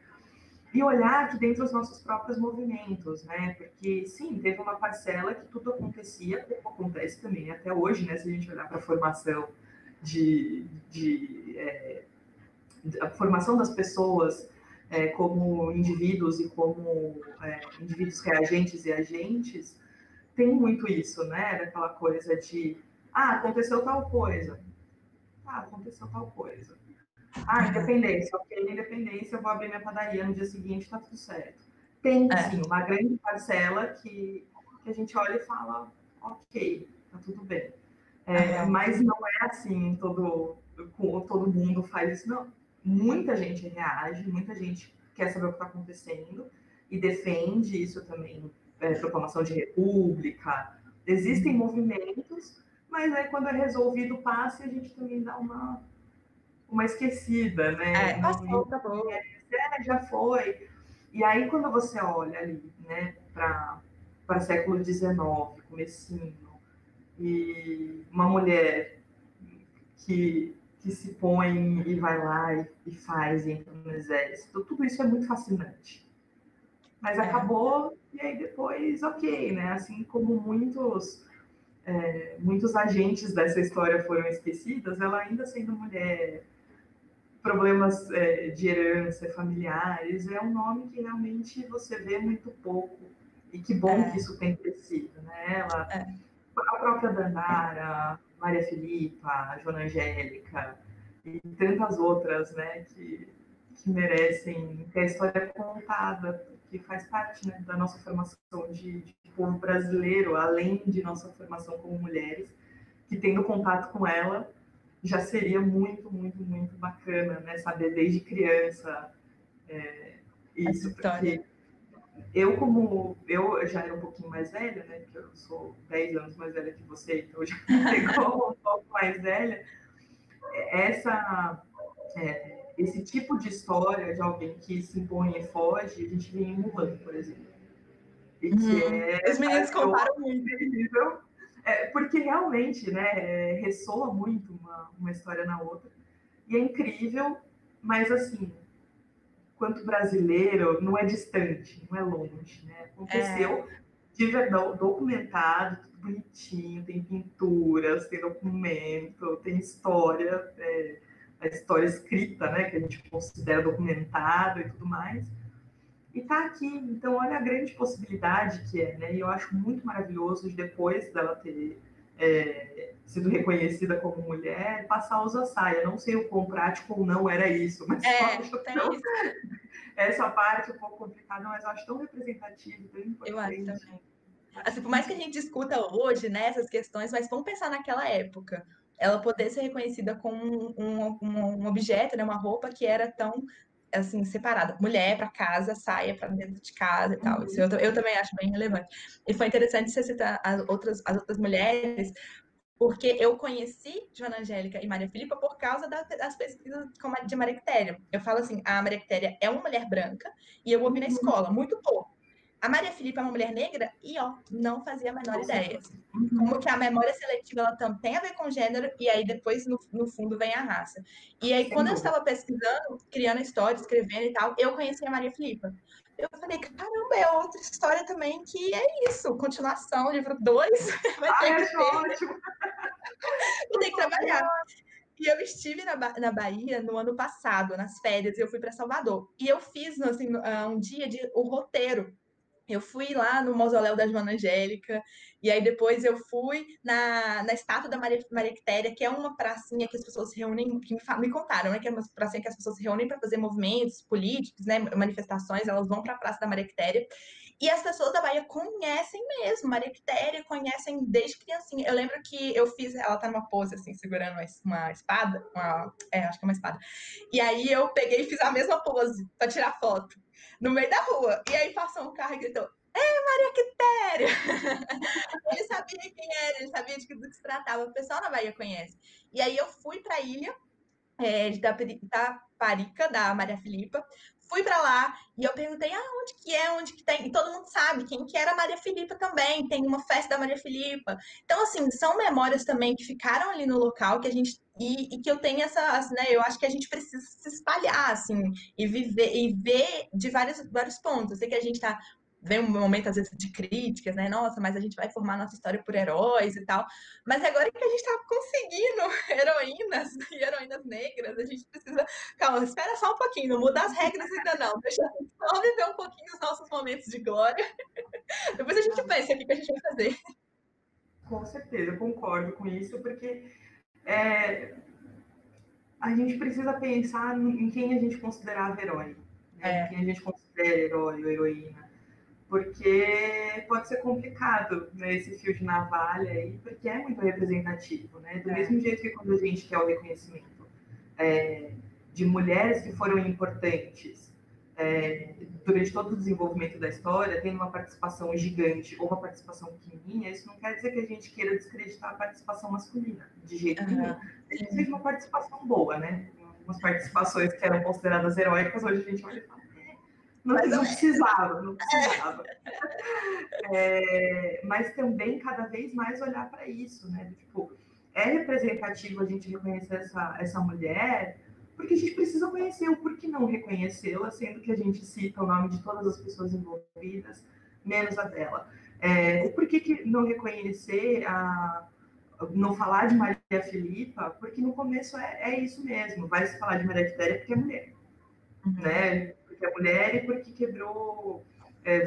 e olhar aqui dentro os nossos próprios movimentos, né? Porque, sim, teve uma parcela que tudo acontecia, como acontece também até hoje, né? Se a gente olhar para a formação a formação das pessoas como indivíduos e como indivíduos reagentes e agentes, tem muito isso, né? Daquela coisa de, aconteceu tal coisa. Aconteceu tal coisa. Independência. Ok, independência, eu vou abrir minha padaria no dia seguinte, tá tudo certo. Tem, sim, uma grande parcela que a gente olha e fala, ok, tá tudo bem. Mas não é assim, todo mundo faz isso, não. Muita gente reage, muita gente quer saber o que está acontecendo e defende isso também, proclamação de república. Existem movimentos, mas aí quando é resolvido passa e a gente também dá uma esquecida, né? Passou, acabou. Já foi. E aí quando você olha ali, né, para século XIX, comecinho, e uma mulher que se põe e vai lá e faz, e entra no exército, tudo isso é muito fascinante. Mas acabou, e aí depois, ok, né? Assim como muitos agentes dessa história foram esquecidos, ela ainda sendo mulher, problemas de herança familiares, é um nome que realmente você vê muito pouco, e que bom que isso tem crescido, né? A própria Dandara, Maria Filipa, Joana Angélica e tantas outras, né, que merecem ter a história contada, que faz parte, né, da nossa formação de povo brasileiro, além de nossa formação como mulheres, que tendo contato com ela já seria muito, muito, muito bacana, né, saber desde criança isso, porque eu já era um pouquinho mais velha, né? Porque eu sou 10 anos mais velha que você, então eu já pegou um pouco mais velha. Esse tipo de história de alguém que se impõe e foge, a gente vê em Mulan, por exemplo. E que os meninos comparam muito. Porque realmente, né, ressoa muito uma história na outra. E é incrível, mas assim, quanto brasileiro, não é distante, não é longe, né? Aconteceu de verdade, documentado, tudo bonitinho, tem pinturas, tem documento, tem história, a história escrita, né? Que a gente considera documentado e tudo mais. E tá aqui, então olha a grande possibilidade que é, né? E eu acho muito maravilhoso, depois dela ter sido reconhecida como mulher, passar a usar saia. Não sei o quão prático ou não era isso, mas essa parte é um pouco complicada, mas eu acho tão representativa, tão importante. Eu acho também. Assim, por mais que a gente discuta hoje, né, essas questões, mas vamos pensar naquela época. Ela poder ser reconhecida como um objeto, né, uma roupa que era tão assim, separada. Mulher para casa, saia para dentro de casa e tal. Isso eu também acho bem relevante. E foi interessante você citar as outras mulheres, porque eu conheci Joana Angélica e Maria Filipa por causa das pesquisas de Maria Quitéria. Eu falo assim, a Maria Quitéria é uma mulher branca e eu ouvi na escola, muito pouco. A Maria Filipa é uma mulher negra e, ó, não fazia a menor ideia. Como que a memória seletiva ela também tem a ver com gênero e aí depois, no fundo, vem a raça. E aí, quando eu estava pesquisando, criando história, escrevendo e tal, eu conheci a Maria Filipa. Eu falei, caramba, é outra história também que é isso, continuação, livro 2, vai ter que ter. Ótimo. Vou ter que trabalhar. E eu estive na Bahia no ano passado, nas férias, e eu fui para Salvador. E eu fiz, assim, um dia de o roteiro. Eu fui lá no mausoléu da Joana Angélica, e aí depois eu fui na estátua da Maria Quitéria, que é uma pracinha que as pessoas se reúnem, que me contaram, né? Que é uma pracinha que as pessoas se reúnem para fazer movimentos políticos, né? Manifestações, elas vão para a Praça da Maria Quitéria. E as pessoas da Bahia conhecem mesmo, Maria Quitéria, conhecem desde criancinha. Eu lembro que eu fiz, ela tá numa pose assim, segurando uma espada, acho que é uma espada. E aí eu peguei e fiz a mesma pose para tirar foto no meio da rua. E aí passou um carro e gritou: "Ei, Maria Quitéria!" Ele sabia quem era, ele sabia do que se tratava. O pessoal na Bahia conhece. E aí eu fui para a ilha de Taparica, da Maria Filipa. Fui para lá e eu perguntei onde que tem. E todo mundo sabe quem que era a Maria Filipa também. Tem uma festa da Maria Filipa. Então, assim, são memórias também que ficaram ali no local que a gente. E que eu tenho né? Eu acho que a gente precisa se espalhar, assim, e viver e ver de vários pontos. Eu sei que a gente tá. Vem um momento, às vezes, de críticas, né? Nossa, mas a gente vai formar nossa história por heróis e tal. Mas agora que a gente tá conseguindo heroínas e heroínas negras, a gente precisa. Calma, espera só um pouquinho, não muda as regras ainda não. Deixa eu só viver um pouquinho os nossos momentos de glória. Depois a gente pensa o que a gente vai fazer. Com certeza, eu concordo com isso, porque a gente precisa pensar em quem a gente considerava herói, né? Em quem a gente considera herói ou heroína. Porque pode ser complicado, né, esse fio de navalha aí, porque é muito representativo, né? Do mesmo jeito que quando a gente quer o reconhecimento de mulheres que foram importantes durante todo o desenvolvimento da história, tendo uma participação gigante ou uma participação pequenininha, isso não quer dizer que a gente queira descreditar a participação masculina, de jeito nenhum. Tem seja uma participação boa, né? Algumas participações que eram consideradas heróicas, hoje a gente olha e fala, não precisava. Mas também, cada vez mais, olhar para isso, né? Tipo, é representativo a gente reconhecer essa mulher, porque a gente precisa conhecer o porquê não reconhecê-la, sendo que a gente cita o nome de todas as pessoas envolvidas, menos a dela. O porquê que não reconhecer, não falar de Maria Filipa, porque no começo é isso mesmo, vai se falar de Maria Quitéria porque é mulher, né? Porque é mulher e porque quebrou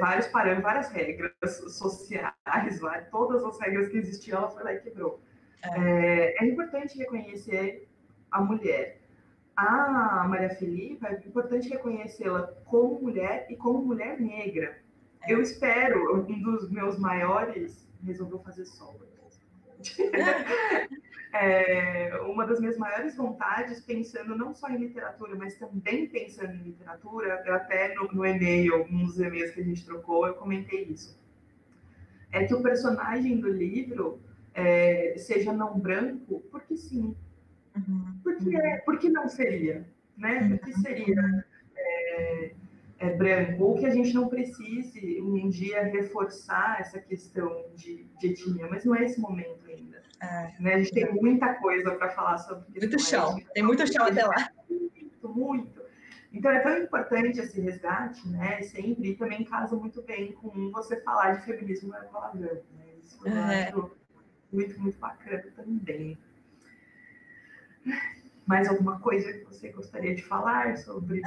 vários parâmetros, várias regras sociais, todas as regras que existiam, ela foi lá e quebrou. É importante reconhecer a mulher. A Maria Filipa, é importante reconhecê-la como mulher e como mulher negra. Eu espero, um dos meus maiores, resolveu fazer sol. Uma das minhas maiores vontades, pensando não só em literatura, mas também pensando em literatura, eu até no e-mail, um dos e-mails que a gente trocou, eu comentei isso. É que o personagem do livro seja não branco, porque sim. Porque não seria, né? Porque seria branco, ou que a gente não precise um dia reforçar essa questão de etnia, mas não é esse momento ainda. Né? A gente tem muita coisa para falar sobre isso. Muito chão, tem muito chão até lá. Muito. Então é tão importante esse resgate, né? Sempre, e também casa muito bem com você falar de feminismo não é palavrão, né? Isso eu acho muito, muito bacana também. Mais alguma coisa que você gostaria de falar sobre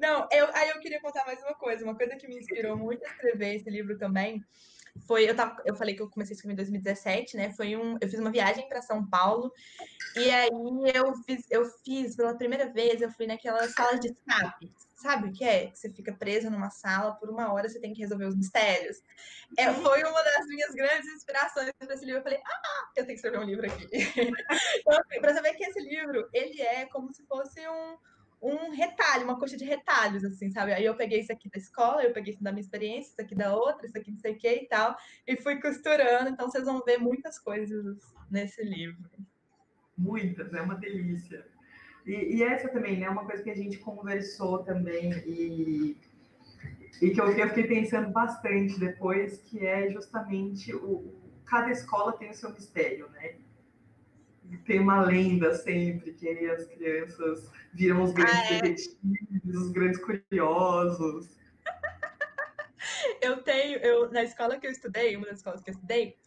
Não, aí eu queria contar mais uma coisa que me inspirou muito a escrever esse livro também foi, eu falei que eu comecei a escrever em 2017, né? Eu fiz uma viagem para São Paulo e aí eu fiz pela primeira vez, eu fui naquelas salas de escape. Sabe o que é? Que você fica presa numa sala por 1 hora, você tem que resolver os mistérios. Foi uma das minhas grandes inspirações inspirações para esse livro. Eu falei, eu tenho que escrever um livro aqui. Então, assim, para você ver que esse livro, ele é como se fosse um retalho, uma coxa de retalhos, assim, sabe? Aí eu peguei isso aqui da escola, eu peguei isso da minha experiência, isso aqui da outra, isso aqui não sei o que e tal, e fui costurando. Então vocês vão ver muitas coisas nesse livro. Muitas, é uma delícia. E essa também, né, uma coisa que a gente conversou também e que eu fiquei pensando bastante depois, que é justamente cada escola tem o seu mistério, né? Tem uma lenda sempre, que as crianças viram os grandes detetives, os grandes curiosos. Na escola que eu estudei, uma das escolas que eu estudei,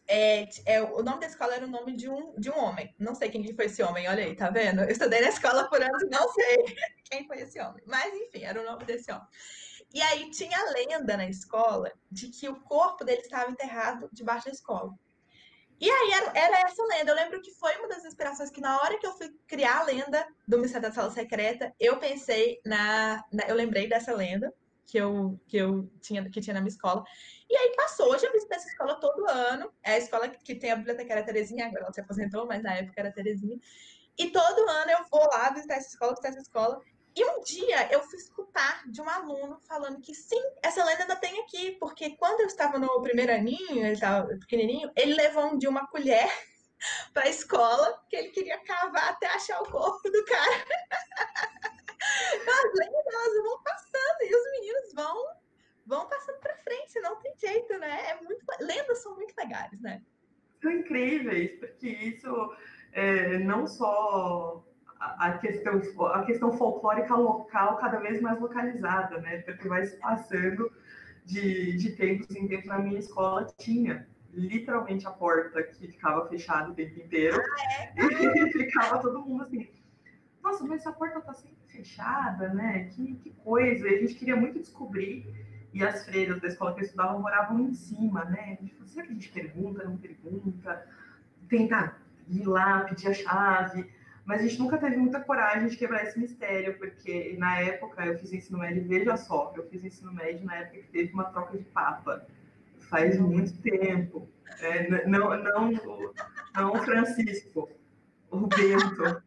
o nome da escola era o nome de um homem. Não sei quem foi esse homem, olha aí, tá vendo? Eu estudei na escola por anos e não sei quem foi esse homem. Mas, enfim, era o nome desse homem. E aí tinha a lenda na escola de que o corpo dele estava enterrado debaixo da escola. E aí era essa lenda. Eu lembro que foi uma das inspirações que na hora que eu fui criar a lenda do Mistério da Sala Secreta, eu pensei eu lembrei dessa lenda que tinha na minha escola. E aí passou. Hoje eu visito essa escola todo ano. É a escola que tem a bibliotecária Terezinha, agora ela se aposentou, mas na época era Terezinha. E todo ano eu vou lá visitar essa escola. E um dia eu fui escutar de um aluno falando que sim, essa lenda ainda tem aqui, porque quando eu estava no primeiro aninho, ele estava pequenininho, ele levou um dia uma colher para a escola, que ele queria cavar até achar o corpo do cara. Então, as lendas vão passando e os meninos vão passando para frente, não tem jeito, né? Lendas são muito legais, né? São incríveis, porque isso não só a questão folclórica local cada vez mais localizada, né? Porque vai se passando de tempos em tempos. Na minha escola tinha literalmente a porta que ficava fechada o tempo inteiro. E ficava todo mundo assim, nossa, mas essa porta tá sempre fechada, né? Que coisa. E a gente queria muito descobrir. E as freiras da escola que eu estudava moravam em cima, né? A gente falou, será que a gente pergunta, não pergunta? Tenta ir lá, pedir a chave. Mas a gente nunca teve muita coragem de quebrar esse mistério, porque na época eu fiz ensino médio, veja só, eu fiz ensino médio na época que teve uma troca de papa. Faz muito tempo. Não o Francisco, o Bento.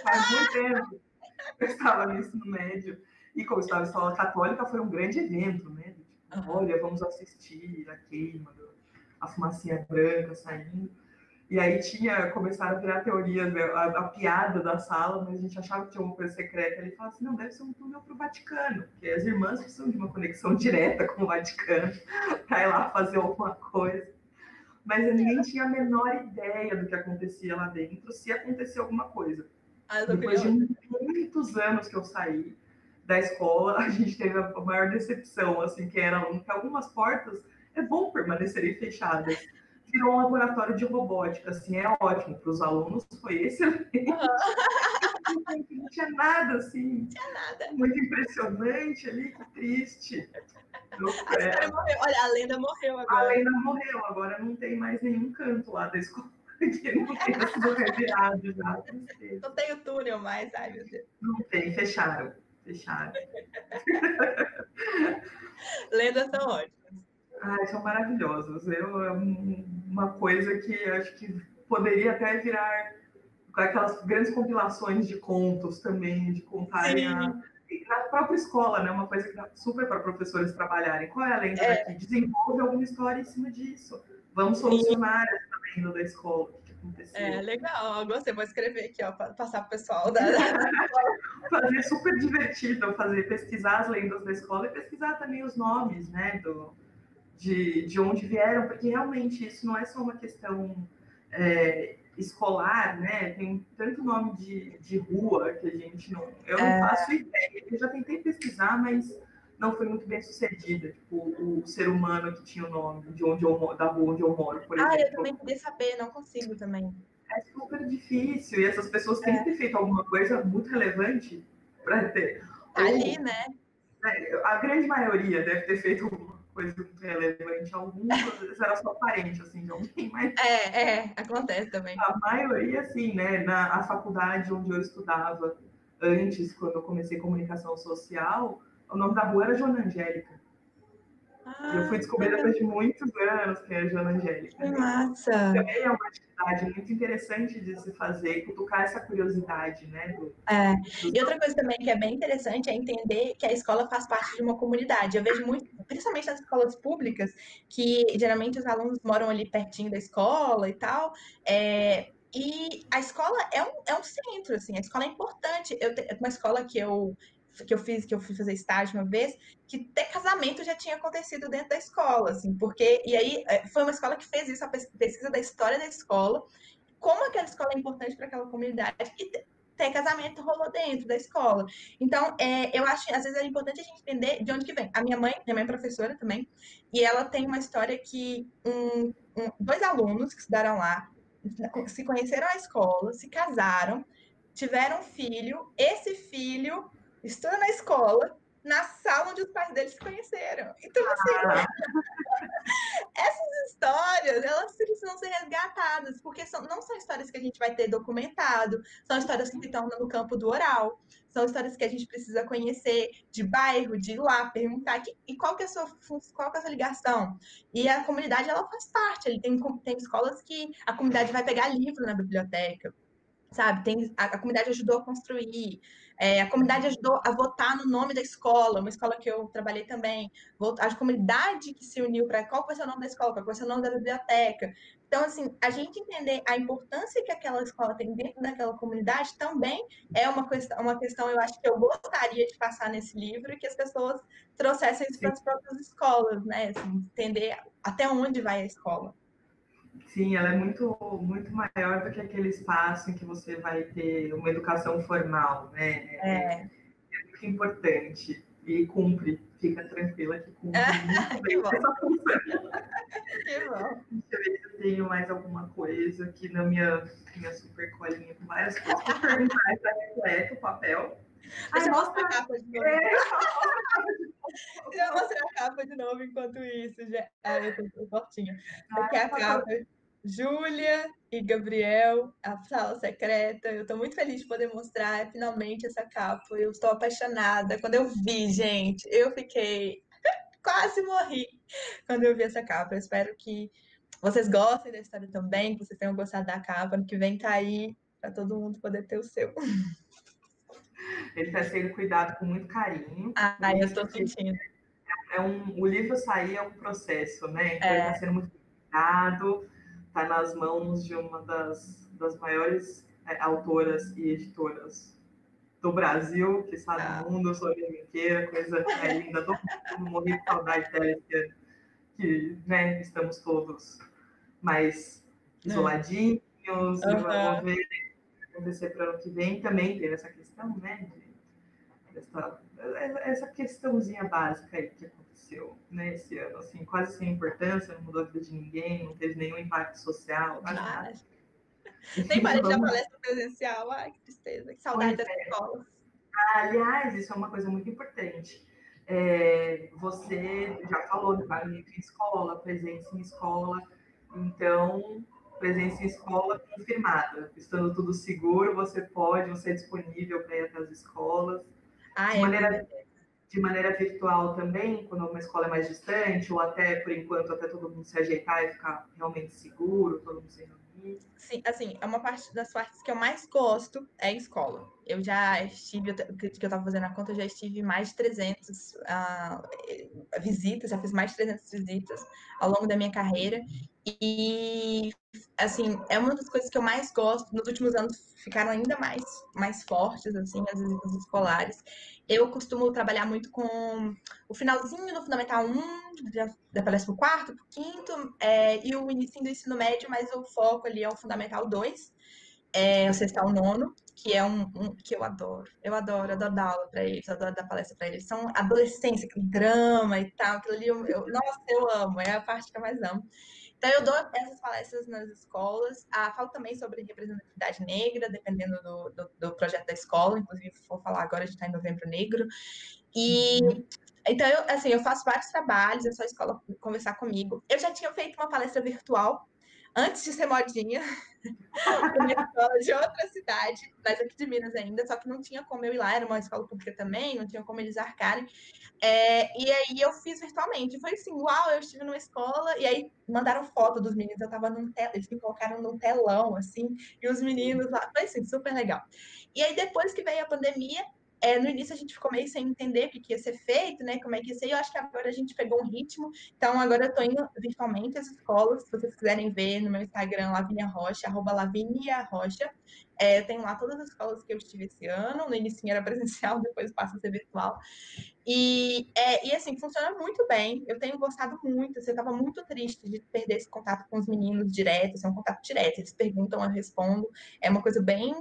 Faz muito tempo que eu estava no ensino médio. E como eu estava em escola católica, foi um grande evento, né? Tipo, olha, vamos assistir a queima, a fumacinha branca saindo. E aí começaram a virar teorias, né? A piada da sala, mas a gente achava que tinha uma coisa secreta. Ele falava assim, não, deve ser um túnel para o Vaticano, porque as irmãs precisam de uma conexão direta com o Vaticano para ir lá fazer alguma coisa. Mas ninguém tinha a menor ideia do que acontecia lá dentro, se acontecia alguma coisa. Depois de muitos anos que eu saí da escola, a gente teve a maior decepção, assim, que algumas portas é bom permanecerem fechadas. Virou um laboratório de robótica, assim, é ótimo para os alunos, foi excelente. Não tinha nada, assim, não tinha nada. Muito impressionante ali, que triste. A história morreu. Olha, a lenda morreu agora. A lenda morreu, agora não tem mais nenhum canto lá da escola, que não tenha sido revirado já. Não tem o túnel mais, ai meu Deus. Não tem, fecharam. Lendas são ótimas. São maravilhosos. É uma coisa que eu acho que poderia até virar aquelas grandes compilações de contos também, de contarem na própria escola, né? Uma coisa que dá super para professores trabalharem. Qual é a lenda daqui? Desenvolve alguma história em cima disso. Vamos solucionar essa lenda da escola. O que aconteceu? Legal. Eu gostei. Vou escrever aqui, ó, para passar para o pessoal. Fazer super divertido, pesquisar as lendas da escola e pesquisar também os nomes, né? De onde vieram, porque realmente isso não é só uma questão escolar, né? Tem tanto nome de rua que a gente não... Eu não faço ideia. Eu já tentei pesquisar, mas não foi muito bem sucedida. Tipo, o ser humano que tinha o nome da rua onde eu moro, por exemplo. Eu também queria saber, não consigo também. É super difícil, e essas pessoas têm que ter feito alguma coisa muito relevante para ter. Ali, né? A grande maioria deve ter feito alguma coisa muito relevante. Alguns era só parente, assim, de alguém, mas... acontece também. A maioria, assim, né? Na faculdade onde eu estudava antes, quando eu comecei comunicação social, o nome da rua era Joana Angélica. E eu fui descobrir depois de muitos anos que é a Joana Angélica. Que massa! Também é uma atividade muito interessante de se fazer, cutucar essa curiosidade, né? E outra coisa também que é bem interessante é entender que a escola faz parte de uma comunidade. Eu vejo muito, principalmente nas escolas públicas, que geralmente os alunos moram ali pertinho da escola e tal. E a escola é um centro, assim, a escola é importante. Uma escola que eu fui fazer estágio uma vez, que até casamento já tinha acontecido dentro da escola, assim, e aí foi uma escola que fez isso, a pesquisa da história da escola, como aquela escola é importante para aquela comunidade, e ter casamento rolou dentro da escola. Então, eu acho que às vezes é importante a gente entender de onde que vem. Minha mãe é professora também, e ela tem uma história que dois alunos que estudaram lá se conheceram à escola, se casaram, tiveram um filho, esse filho estuda na escola, na sala onde os pais deles se conheceram. Então, assim, essas histórias, elas precisam ser resgatadas, porque não são histórias que a gente vai ter documentado, são histórias que estão no campo do oral, são histórias que a gente precisa conhecer de bairro, de ir lá, perguntar e qual que é a qual que é a sua ligação. E a comunidade, ela faz parte, tem escolas que a comunidade vai pegar livro na biblioteca, sabe? A comunidade ajudou a construir, a comunidade ajudou a votar no nome da escola, uma escola que eu trabalhei também, a comunidade que se uniu para qual vai ser o nome da escola, qual vai ser o nome da biblioteca. Então, assim, a gente entender a importância que aquela escola tem dentro daquela comunidade também é uma questão, eu acho que eu gostaria de passar nesse livro e que as pessoas trouxessem isso para as próprias escolas, né? Assim, entender até onde vai a escola. Sim, ela é muito, muito maior do que aquele espaço em que você vai ter uma educação formal, né? É muito importante e cumpre, fica tranquila que cumpre muito bem essa função. Que bom. Deixa eu ver se eu tenho mais alguma coisa aqui na minha super colinha com várias coisas. Vou perguntar se é completo o papel. Deixa eu mostrar a capa de novo. Deixa eu mostrar a capa de novo enquanto isso. Eu tô cortinha. Aqui é a capa. Júlia e Gabriel, a sala secreta. Eu estou muito feliz de poder mostrar finalmente essa capa. Eu estou apaixonada. Quando eu vi, gente, eu fiquei quase morri quando eu vi essa capa. Eu espero que vocês gostem da história também, que vocês tenham gostado da capa. Ano que vem tá aí para todo mundo poder ter o seu. Ele está sendo cuidado com muito carinho. Eu estou sentindo. O livro sair é um processo, né? Então ele está sendo muito cuidado, está nas mãos de uma das maiores autoras e editoras do Brasil, que está no mundo, eu sou a minha inteira, coisa linda do mundo, morri de saudade dela, que né, estamos todos mais isoladinhos, e vamos ver o que vai acontecer para o ano que vem. Também teve essa questão, né? Essa questãozinha básica aí que aconteceu, né, esse ano, assim, quase sem importância, não mudou a vida de ninguém, não teve nenhum impacto social, nada. Nem parei de dar palestra presencial, ai, que tristeza, que saudade das escolas. Aliás, isso é uma coisa muito importante. Você já falou do barulho em escola, presença em escola, então, presença em escola confirmada. Estando tudo seguro, você é disponível para ir até as escolas. De maneira virtual também, quando uma escola é mais distante, ou até, por enquanto, até todo mundo se ajeitar e ficar realmente seguro, todo mundo se reunir. Sim, assim, é uma das partes que eu mais gosto é a escola. Eu já estive, que eu estava fazendo a conta, eu já estive mais de 300 visitas, já fiz mais de 300 visitas ao longo da minha carreira. E, assim, é uma das coisas que eu mais gosto. Nos últimos anos ficaram ainda mais fortes, assim, as visitas escolares. Eu costumo trabalhar muito com o finalzinho do Fundamental 1, já parece pro quarto, pro quinto, e o início do ensino médio, mas o foco ali é o Fundamental 2, o sexto ao nono, que é que eu adoro. Eu adoro dar aula para eles, adoro dar palestra para eles. São adolescência, aquele drama e tal, aquilo ali, nossa, eu amo, é a parte que eu mais amo. Então, eu dou essas palestras nas escolas. Falo também sobre representatividade negra, dependendo do projeto da escola. Inclusive, vou falar agora, a gente está em Novembro Negro. Então, eu faço vários trabalhos, é só a escola conversar comigo. Eu já tinha feito uma palestra virtual antes de ser modinha, uma escola de outra cidade, mas aqui de Minas ainda, só que não tinha como eu ir lá, era uma escola pública também, não tinha como eles arcarem. E aí eu fiz virtualmente. Foi assim, uau, eu estive numa escola, e aí mandaram foto dos meninos, eu tava eles me colocaram num telão, assim, e os meninos lá, foi assim, super legal. E aí depois que veio a pandemia, no início a gente ficou meio sem entender o que ia ser feito, né? Como é que ia ser. E eu acho que agora a gente pegou um ritmo. Então, agora eu tô indo virtualmente às escolas. Se vocês quiserem ver no meu Instagram, Lavínia Rocha, @Lavínia Rocha. Eu tenho lá todas as escolas que eu estive esse ano. No início era presencial, depois passa a ser virtual. E assim, funciona muito bem. Eu tenho gostado muito. Você estava muito triste de perder esse contato com os meninos direto. Esse é um contato direto. Eles perguntam, eu respondo. É uma coisa bem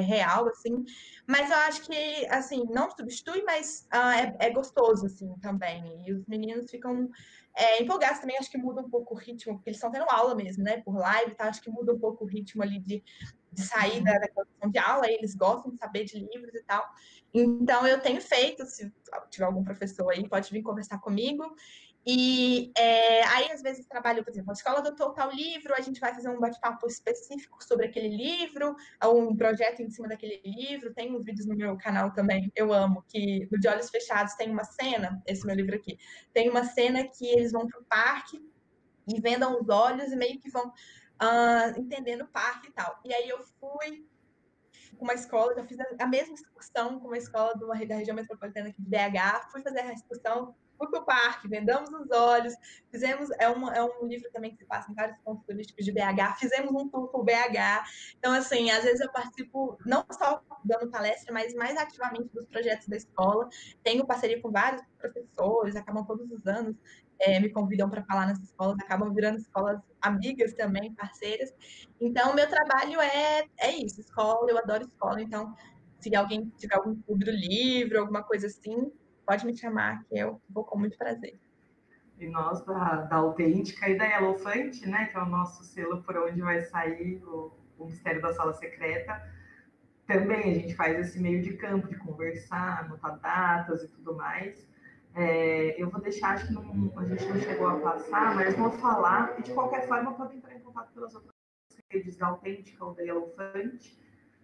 real, assim. Mas eu acho que, assim, não substitui, mas é gostoso, assim, também. E os meninos ficam empolgados também. Acho que muda um pouco o ritmo, porque eles estão tendo aula mesmo, né? Por live, tá? Acho que muda um pouco o ritmo ali de sair da condição de aula. Eles gostam de saber de livros e tal. Então, eu tenho feito, se tiver algum professor aí, pode vir conversar comigo. E aí, às vezes, trabalho, por exemplo, na escola adotou tal livro, a gente vai fazer um bate-papo específico sobre aquele livro, um projeto em cima daquele livro. Tem uns vídeos no meu canal também, eu amo, que no De Olhos Fechados tem uma cena, esse meu livro aqui, tem uma cena que eles vão para o parque e vendam os olhos e meio que vão entendendo o parque e tal. E aí eu fui com uma escola, já fiz a mesma excursão com uma escola da região metropolitana aqui de BH, fui fazer a excursão, fui para o parque, vendamos os olhos, fizemos, é um livro também que se passa em vários pontos turísticos de BH, fizemos um tour por BH. Então, assim, às vezes eu participo não só dando palestra, mas mais ativamente dos projetos da escola. Tenho parceria com vários professores, acabam todos os anos, me convidam para falar nas escolas, acabam virando escolas amigas também, parceiras. Então, meu trabalho é isso, escola, eu adoro escola. Então, se alguém tiver algum clube do livro, alguma coisa assim, pode me chamar, que eu vou com muito prazer. E nós, da Autêntica e da Yellowfante, né, que é o nosso selo por onde vai sair o Mistério da Sala Secreta, também a gente faz esse meio de campo, de conversar, anotar datas e tudo mais. Eu vou deixar, acho que a gente não chegou a passar, mas vou falar, e de qualquer forma pode entrar em contato pelas outras redes da Autêntica ou da Yellowfante,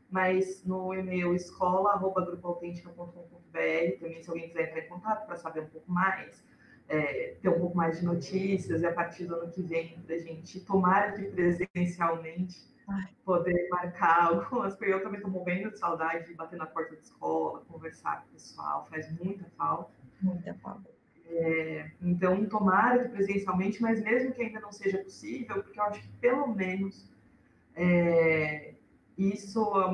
mas no e-mail escola@grupoautêntica.com.br, também se alguém quiser entrar em contato para saber um pouco mais, ter um pouco mais de notícias, e a partir do ano que vem, para a gente tomar aqui presencialmente, poder marcar algumas coisas. Eu também estou morrendo de saudade de bater na porta da escola, conversar com o pessoal, faz muita falta. Muita falta. Então, tomara que presencialmente, mas mesmo que ainda não seja possível, porque eu acho que pelo menos isso eu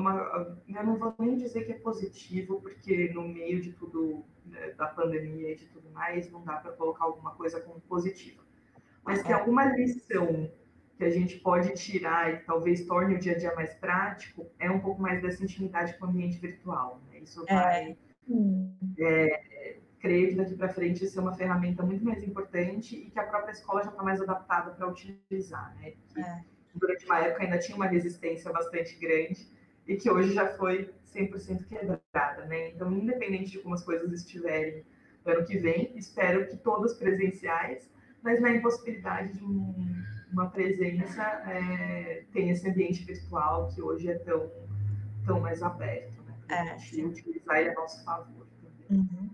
não vou nem dizer que é positivo, porque no meio de tudo, né, da pandemia e de tudo mais, não dá para colocar alguma coisa como positiva. Mas tem alguma lição que a gente pode tirar e talvez torne o dia a dia mais prático, é um pouco mais dessa intimidade com o ambiente virtual, né? Isso vai, creio que daqui para frente isso é uma ferramenta muito mais importante e que a própria escola já está mais adaptada para utilizar, né? Durante uma época ainda tinha uma resistência bastante grande e que hoje já foi 100% quebrada, né? Então, independente de como as coisas estiverem no ano que vem, espero que todas presenciais, mas na impossibilidade de uma presença, tem esse ambiente virtual que hoje é tão mais aberto, né? Para a gente utilizar ele a nosso favor também.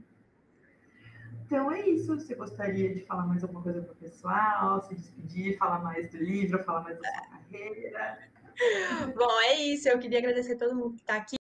Então é isso. Você gostaria de falar mais alguma coisa para o pessoal, se despedir, falar mais do livro, falar mais da sua carreira? Bom, é isso. Eu queria agradecer a todo mundo que está aqui.